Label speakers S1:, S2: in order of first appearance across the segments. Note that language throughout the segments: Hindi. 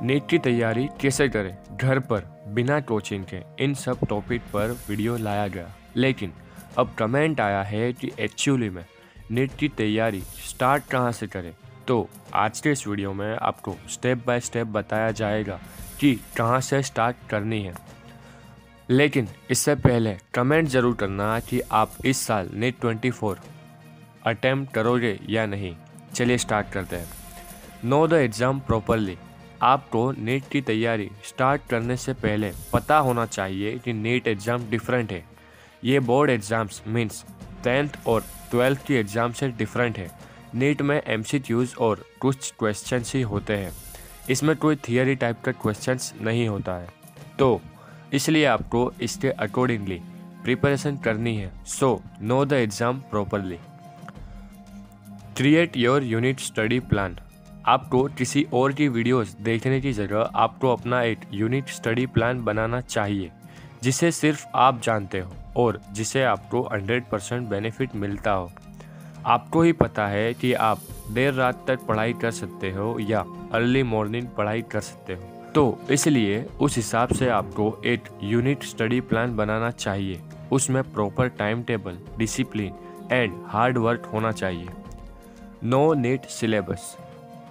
S1: नीट की तैयारी कैसे करें घर पर बिना कोचिंग के, इन सब टॉपिक पर वीडियो लाया गया। लेकिन अब कमेंट आया है कि एक्चुअली में नीट की तैयारी स्टार्ट कहाँ से करें। तो आज के इस वीडियो में आपको स्टेप बाय स्टेप बताया जाएगा कि कहाँ से स्टार्ट करनी है। लेकिन इससे पहले कमेंट ज़रूर करना कि आप इस साल नीट 24 अटेम्प्ट करोगे या नहीं। चलिए स्टार्ट करते हैं। Know the exam properly. आपको नीट की तैयारी स्टार्ट करने से पहले पता होना चाहिए कि नीट एग्ज़ाम डिफरेंट है। ये बोर्ड एग्ज़ाम्स मीन्स 10th और 12th की एग्ज़ाम से डिफरेंट है। नीट में MCQs और कुछ क्वेश्चंस ही होते हैं। इसमें कोई थियरी टाइप का क्वेश्चंस नहीं होता है, तो इसलिए आपको इसके अकॉर्डिंगली प्रिपरेशन करनी है। So know the exam properly. Create your unit study plan. आपको किसी और की वीडियोस देखने की जगह आपको अपना एक यूनिट स्टडी प्लान बनाना चाहिए, जिसे सिर्फ आप जानते हो और जिसे आपको 100% बेनिफिट मिलता हो। आपको ही पता है कि आप देर रात तक पढ़ाई कर सकते हो या अर्ली मॉर्निंग पढ़ाई कर सकते हो, तो इसलिए उस हिसाब से आपको एक यूनिट स्टडी प्लान बनाना चाहिए। उसमें proper time table, discipline and hard work होना चाहिए। No NEET syllabus.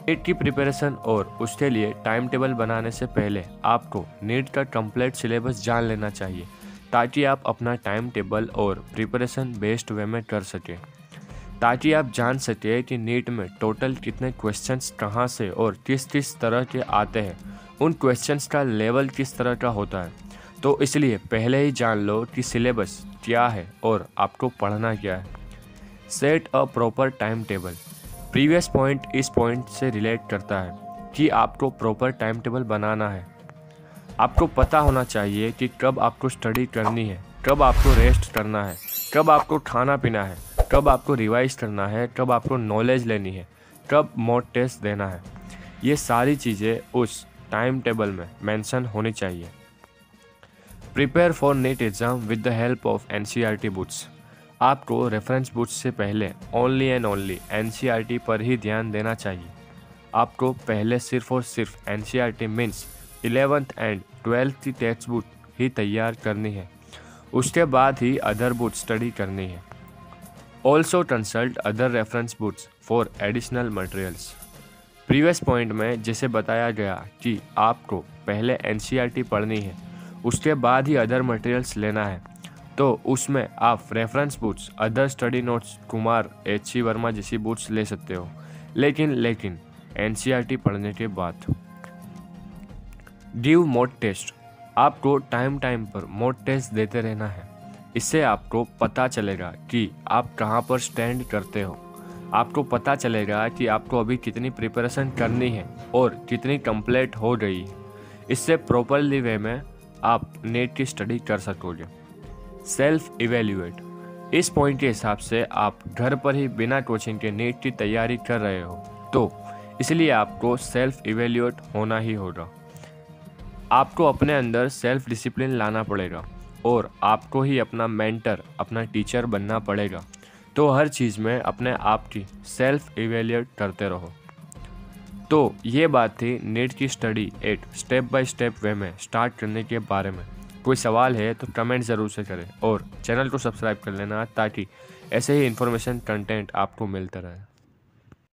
S1: नीट की प्रिपरेशन और उसके लिए टाइम टेबल बनाने से पहले आपको नीट का कंप्लीट सिलेबस जान लेना चाहिए, ताकि आप अपना टाइम टेबल और प्रिपरेशन बेस्ट वे में कर सकें। ताकि आप जान सकें कि नीट में टोटल कितने क्वेश्चंस कहाँ से और किस किस तरह के आते हैं, उन क्वेश्चंस का लेवल किस तरह का होता है। तो इसलिए पहले ही जान लो कि सिलेबस क्या है और आपको पढ़ना क्या है। Set a proper time table. Previous point इस पॉइंट से रिलेट करता है कि आपको प्रॉपर टाइम टेबल बनाना है। आपको पता होना चाहिए कि कब आपको स्टडी करनी है, कब आपको रेस्ट करना है, कब आपको खाना पीना है, कब आपको रिवाइज करना है, कब आपको नॉलेज लेनी है, कब मॉक टेस्ट देना है। ये सारी चीज़ें उस टाइम टेबल में मेंशन होनी चाहिए। Prepare for NEET exam with the help of NCERT books. आपको रेफरेंस बुक्स से पहले ओनली एंड ओनली NCERT पर ही ध्यान देना चाहिए। आपको पहले सिर्फ और सिर्फ NCERT means 11th and 12th की टेक्स्ट बुक ही तैयार करनी है। उसके बाद ही अदर बुक स्टडी करनी है। Also consult other reference books for additional materials. Previous point में जैसे बताया गया कि आपको पहले NCERT पढ़नी है, उसके बाद ही अदर मटेरियल्स लेना है, तो उसमें आप reference books, other study notes, Kumar HC Verma जैसी बुक्स ले सकते हो। लेकिन NCERT पढ़ने के बाद गिव मॉक टेस्ट। आपको टाइम पर मॉक टेस्ट देते रहना है। इससे आपको पता चलेगा कि आप कहाँ पर स्टैंड करते हो। आपको पता चलेगा कि आपको अभी कितनी प्रिपरेशन करनी है और कितनी कंप्लीट हो गई है। इससे प्रॉपरली वे में आप नीट की स्टडी कर सकोगे। Self evaluate. इस पॉइंट के हिसाब से आप घर पर ही बिना कोचिंग के नीट की तैयारी कर रहे हो, तो इसलिए आपको सेल्फ इवेल्युएट होना ही होगा। आपको अपने अंदर सेल्फ डिसिप्लिन लाना पड़ेगा और आपको ही अपना मेंटर, अपना टीचर बनना पड़ेगा। तो हर चीज़ में अपने आप की सेल्फ इवेल्युएट करते रहो। तो ये बात थी नीट की स्टडी एक स्टेप बाय स्टेप वे में स्टार्ट करने के बारे में। कोई सवाल है तो कमेंट ज़रूर से करें और चैनल को सब्सक्राइब कर लेना, ताकि ऐसे ही इन्फॉर्मेशन कंटेंट आपको मिलता रहे।